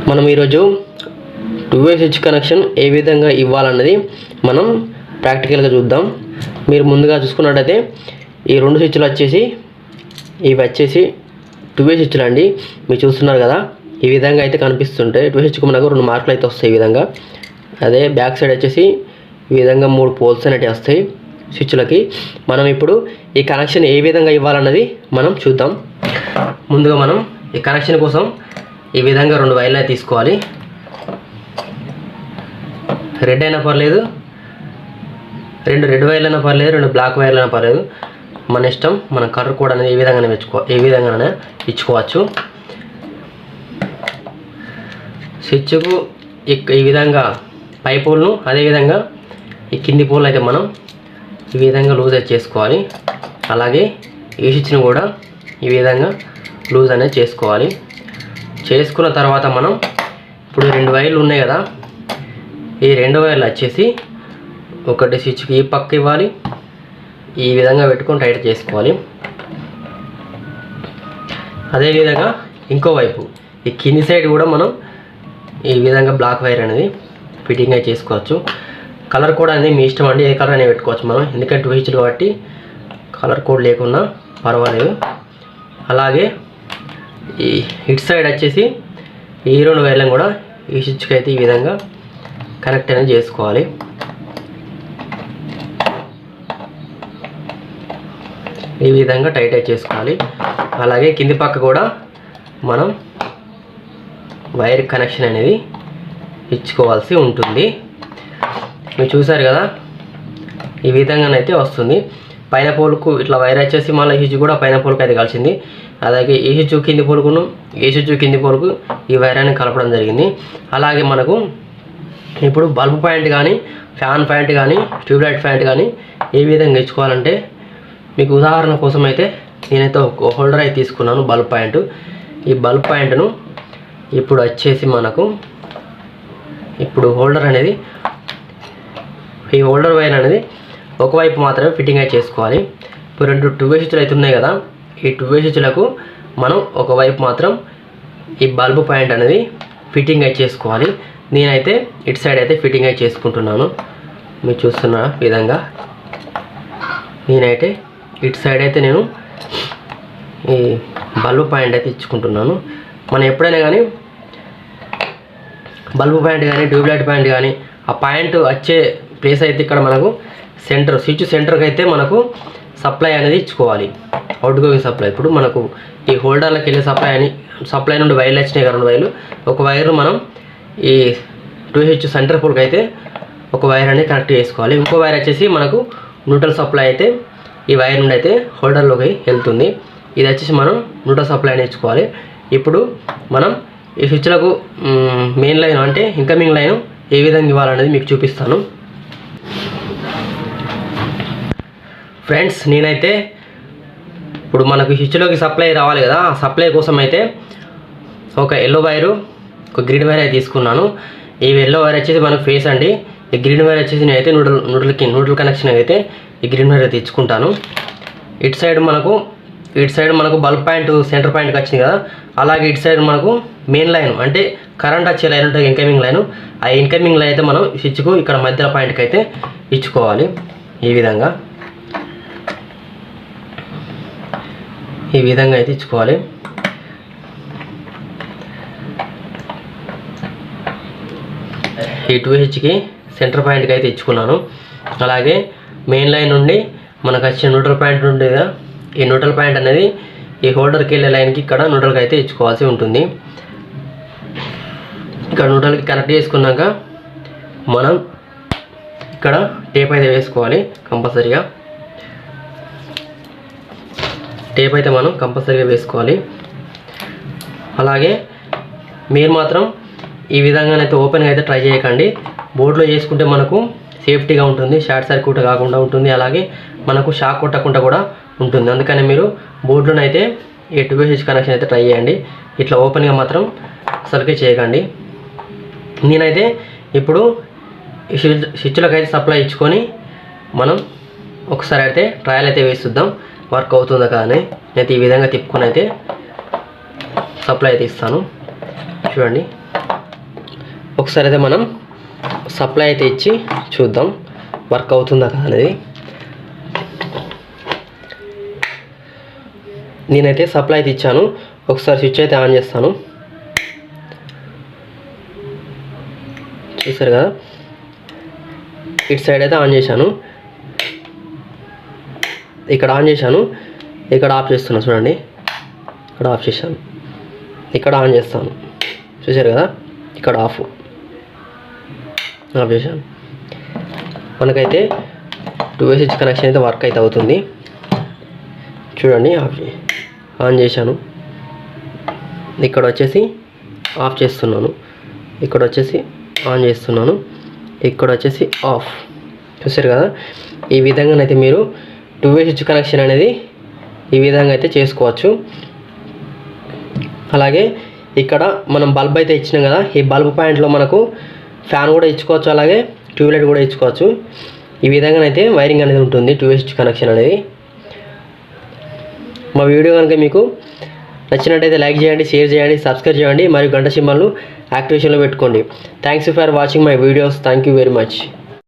మనం ఈరోజు 2-way switch connection ఏ విధంగా ఇవ్వాలన్నది మనం ప్రాక్టికల్గా చూద్దాం. మీరు ముందుగా చూసుకున్నట్టయితే ఈ రెండు స్విచ్లు వచ్చేసి ఇవి వచ్చేసి 2-way స్విచ్లు అండి. మీరు చూస్తున్నారు కదా, ఈ విధంగా అయితే కనిపిస్తుంటాయి. 2-way స్విచ్కి మనకు 2 మార్కులు అయితే వస్తాయి ఈ విధంగా. అదే బ్యాక్ సైడ్ వచ్చేసి ఈ విధంగా 3 పోల్స్ అనేవి వస్తాయి స్విచ్లకి. మనం ఇప్పుడు ఈ కనెక్షన్ ఏ విధంగా ఇవ్వాలన్నది మనం చూద్దాం. ముందుగా మనం ఈ కనెక్షన్ కోసం ఈ విధంగా 2 వైర్లు తీసుకోవాలి. రెడ్ అయినా పర్లేదు, 2 రెడ్ వైర్లు అయినా పర్లేదు, 2 బ్లాక్ వైర్లు అయినా పర్లేదు, మన ఇష్టం. మన కలర్ కోడ్ అనేది ఏ విధంగానే ఇచ్చుకోవచ్చు. స్విచ్కు ఈ విధంగా పై పోల్ను, అదేవిధంగా ఈ కింది పోల్ అయితే మనం ఈ విధంగా లూజ్ అయితే చేసుకోవాలి. అలాగే ఈ స్విచ్ను కూడా ఈ విధంగా లూజ్ అనేది చేసుకోవాలి. చేసుకున్న తర్వాత మనం ఇప్పుడు 2 వైర్లు ఉన్నాయి కదా, ఈ 2 వైర్లు వచ్చేసి ఒకటి స్విచ్కి ఈ పక్క ఇవ్వాలి, ఈ విధంగా పెట్టుకొని టైట్ చేసుకోవాలి. అదేవిధంగా ఇంకో వైపు ఈ కింది సైడ్ కూడా మనం ఈ విధంగా బ్లాక్ వైర్ అనేది ఫిట్టింగ్ అయితే చేసుకోవచ్చు. కలర్ కోడ్ అనేది మీ ఇష్టం అండి, ఏ కలర్ అనేది పెట్టుకోవచ్చు మనం, ఎందుకంటే 2 స్విచ్లు కాబట్టి కలర్ కోడ్ లేకున్నా పర్వాలేదు. అలాగే ఈ ఇటు సైడ్ వచ్చేసి ఈ 2 వైర్లను కూడా ఈ స్విచ్కి అయితే ఈ విధంగా కనెక్ట్ అనేది చేసుకోవాలి. ఈ విధంగా టైట్ అయితే చేసుకోవాలి. అలాగే కింది పక్క కూడా మనం వైర్ కనెక్షన్ అనేది ఇచ్చుకోవాల్సి ఉంటుంది. మీరు చూసారు కదా, ఈ విధంగానైతే వస్తుంది. పైన పోల్కు ఇట్లా వైర్ వచ్చేసి మళ్ళీ ఈ స్విచ్ కూడా పైన పోల్కి అయితే కలిసింది. అలాగే ఈ స్విచ్ కింది పోల్కును ఈ స్విచ్ కింది పోల్కు ఈ వైర్ అనేది కలపడం జరిగింది. అలాగే మనకు ఇప్పుడు బల్బ్ పాయింట్ కానీ, ఫ్యాన్ పాయింట్ కానీ, ట్యూబ్లైట్ పాయింట్ కానీ ఏ విధంగా ఇచ్చుకోవాలంటే, మీకు ఉదాహరణ కోసం అయితే నేనైతే ఒక హోల్డర్ అయితే తీసుకున్నాను బల్బ్ పాయింట్. ఈ బల్బ్ పాయింట్ను ఇప్పుడు వచ్చేసి మనకు ఇప్పుడు హోల్డర్ అనేది, ఈ హోల్డర్ వైర్ అనేది ఒకవైపు మాత్రమే ఫిట్టింగ్ అయితే చేసుకోవాలి. ఇప్పుడు 2 2-way స్విచ్లు అయితే ఉన్నాయి కదా, ఈ 2-way స్విచ్లకు మనం ఒకవైపు మాత్రం ఈ బల్బ్ పాయింట్ అనేది ఫిట్టింగ్ అయితే చేసుకోవాలి. నేనైతే ఇటు సైడ్ అయితే ఫిట్టింగ్ అయితే చేసుకుంటున్నాను. మీరు చూస్తున్న విధంగా నేనైతే ఇటు సైడ్ అయితే నేను ఈ బల్బ్ పాయింట్ అయితే ఇచ్చుకుంటున్నాను. మనం ఎప్పుడైనా కానీ బల్బ్ పాయింట్ కానీ, ట్యూబ్లైట్ పాయింట్ కానీ, ఆ పాయింట్ వచ్చే ప్లేస్ అయితే ఇక్కడ మనకు సెంటర్, స్విచ్ సెంటర్కి అయితే మనకు సప్లై అనేది ఇచ్చుకోవాలి, అవుట్ గోయింగ్ సప్లై. ఇప్పుడు మనకు ఈ హోల్డర్లకు వెళ్ళే సప్లై నుండి వైర్లు వచ్చినాయి కదా, 2 వైర్లు. ఒక వైర్ మనం ఈ 2 స్విచ్ సెంటర్ పోల్కి అయితే ఒక వైర్ అనేది కనెక్ట్ చేసుకోవాలి. ఇంకో వైర్ వచ్చేసి మనకు న్యూట్రల్ సప్లై అయితే ఈ వైర్ నుండి అయితే హోల్డర్లోకి వెళ్తుంది. ఇది వచ్చేసి మనం న్యూట్రల్ సప్లై అనేది ఇచ్చుకోవాలి. ఇప్పుడు మనం ఈ స్విచ్లకు మెయిన్ లైన్ అంటే ఇన్కమింగ్ లైన్ ఏ విధంగా ఇవ్వాలనేది మీకు చూపిస్తాను. ఫ్రెండ్స్, నేనైతే ఇప్పుడు మనకు స్విచ్లోకి సప్లై రావాలి కదా, ఆ సప్లై కోసం అయితే ఒక ఎల్లో వైరు, ఒక గ్రీన్ వైర్ అయితే తీసుకున్నాను. ఈ ఎల్లో వైర్ వచ్చేసి మనకు ఫేస్ అండి, ఈ గ్రీన్ వైర్ వచ్చేసి నేనైతే న్యూట్రల్ కనెక్షన్ అయితే ఈ గ్రీన్ వైర్ అయితే ఇచ్చుకుంటాను. ఇటు సైడ్ మనకు బల్బ్ పాయింట్ సెంటర్ పాయింట్కి వచ్చింది కదా, అలాగే ఇటు సైడ్ మనకు మెయిన్ లైన్ అంటే కరెంట్ వచ్చే లైన్ ఉంటుంది, ఇన్కమింగ్ లైన్. ఆ ఇన్కమింగ్ లైన్ అయితే మనం స్విచ్కు ఇక్కడ మధ్య పాయింట్కి అయితే ఇచ్చుకోవాలి. ఈ విధంగా అయితే ఇచ్చుకోవాలి. ఈ 2Hకి సెంటర్ పాయింట్కి అయితే ఇచ్చుకున్నాను. అలాగే మెయిన్ లైన్ నుండి మనకు వచ్చే న్యూట్రల్ పాయింట్ ఉంటుంది కదా, ఈ న్యూట్రల్ పాయింట్ అనేది ఈ హోల్డర్కి వెళ్ళే లైన్కి ఇక్కడ న్యూట్రల్కి అయితే ఇచ్చుకోవాల్సి ఉంటుంది. ఇక్కడ న్యూట్రల్కి కనెక్ట్ చేసుకున్నాక మనం ఇక్కడ టేప్ అయితే వేసుకోవాలి కంపల్సరీగా. టేప్ అయితే మనం కంపల్సరీగా వేసుకోవాలి. అలాగే మీరు మాత్రం ఈ విధంగానైతే ఓపెన్గా అయితే ట్రై చేయకండి. బోర్డులో చేసుకుంటే మనకు సేఫ్టీగా ఉంటుంది, షార్ట్ సర్క్యూట్ కాకుండా ఉంటుంది, అలాగే మనకు షాక్ కొట్టకుండా కూడా ఉంటుంది. అందుకని మీరు బోర్డులోనైతే ఈ 2-way స్విచ్ కనెక్షన్ అయితే ట్రై చేయండి. ఇట్లా ఓపెన్గా మాత్రం అసలుకే చేయకండి. నేనైతే ఇప్పుడు ఈ స్విచ్లకు అయితే సప్లై ఇచ్చుకొని మనం ఒకసారి అయితే ట్రయల్ అయితే వేస్తుద్దాం, వర్క్ అవుతుందా కానీ. నేనైతే ఈ విధంగా తిప్పుకొని అయితే సప్లై అయితే ఇస్తాను. చూడండి. ఒకసారి అయితే మనం సప్లై అయితే ఇచ్చి చూద్దాం వర్క్ అవుతుందా కదా అనేది. నేనైతే సప్లై అయితే ఇచ్చాను. ఒకసారి స్విచ్ అయితే ఆన్ చేస్తాను. చూసారు కదా, ఇటు సైడ్ అయితే ఆన్ చేశాను, ఇక్కడ ఆన్ చేశాను, ఇక్కడ ఆఫ్ చేస్తున్నా చూడండి. ఇక్కడ ఆఫ్ చేశాను, ఇక్కడ ఆన్ చేస్తాను. చూసారు కదా, ఇక్కడ ఆఫ్ చేశాను. మనకైతే 2 వే స్విచ్ కనెక్షన్ అయితే వర్క్ అయితే అవుతుంది. చూడండి, ఆన్ చేశాను, ఇక్కడ వచ్చేసి ఆఫ్ చేస్తున్నాను, ఇక్కడ వచ్చేసి ఆన్ చేస్తున్నాను, ఇక్కడ వచ్చేసి ఆఫ్. చూసారు కదా, ఈ విధంగానైతే మీరు 2 వే స్విచ్ కనెక్షన్ అనేది ఈ విధంగా అయితే చేసుకోవచ్చు. అలాగే ఇక్కడ మనం బల్బ్ అయితే ఇచ్చినాం కదా, ఈ బల్బ్ పాయింట్లో మనకు ఫ్యాన్ కూడా ఇచ్చుకోవచ్చు, అలాగే ట్యూబ్లైట్ కూడా ఇచ్చుకోవచ్చు. ఈ విధంగానైతే వైరింగ్ అనేది ఉంటుంది 2 వే స్విచ్ కనెక్షన్ అనేది. మా వీడియో కనుక మీకు నచ్చినట్టయితే లైక్ చేయండి, షేర్ చేయండి, సబ్స్క్రైబ్ చేయండి, మరియు గంట సింబల్ను యాక్టివేషన్లో పెట్టుకోండి. Thanks for watching my videos. Thank you very much.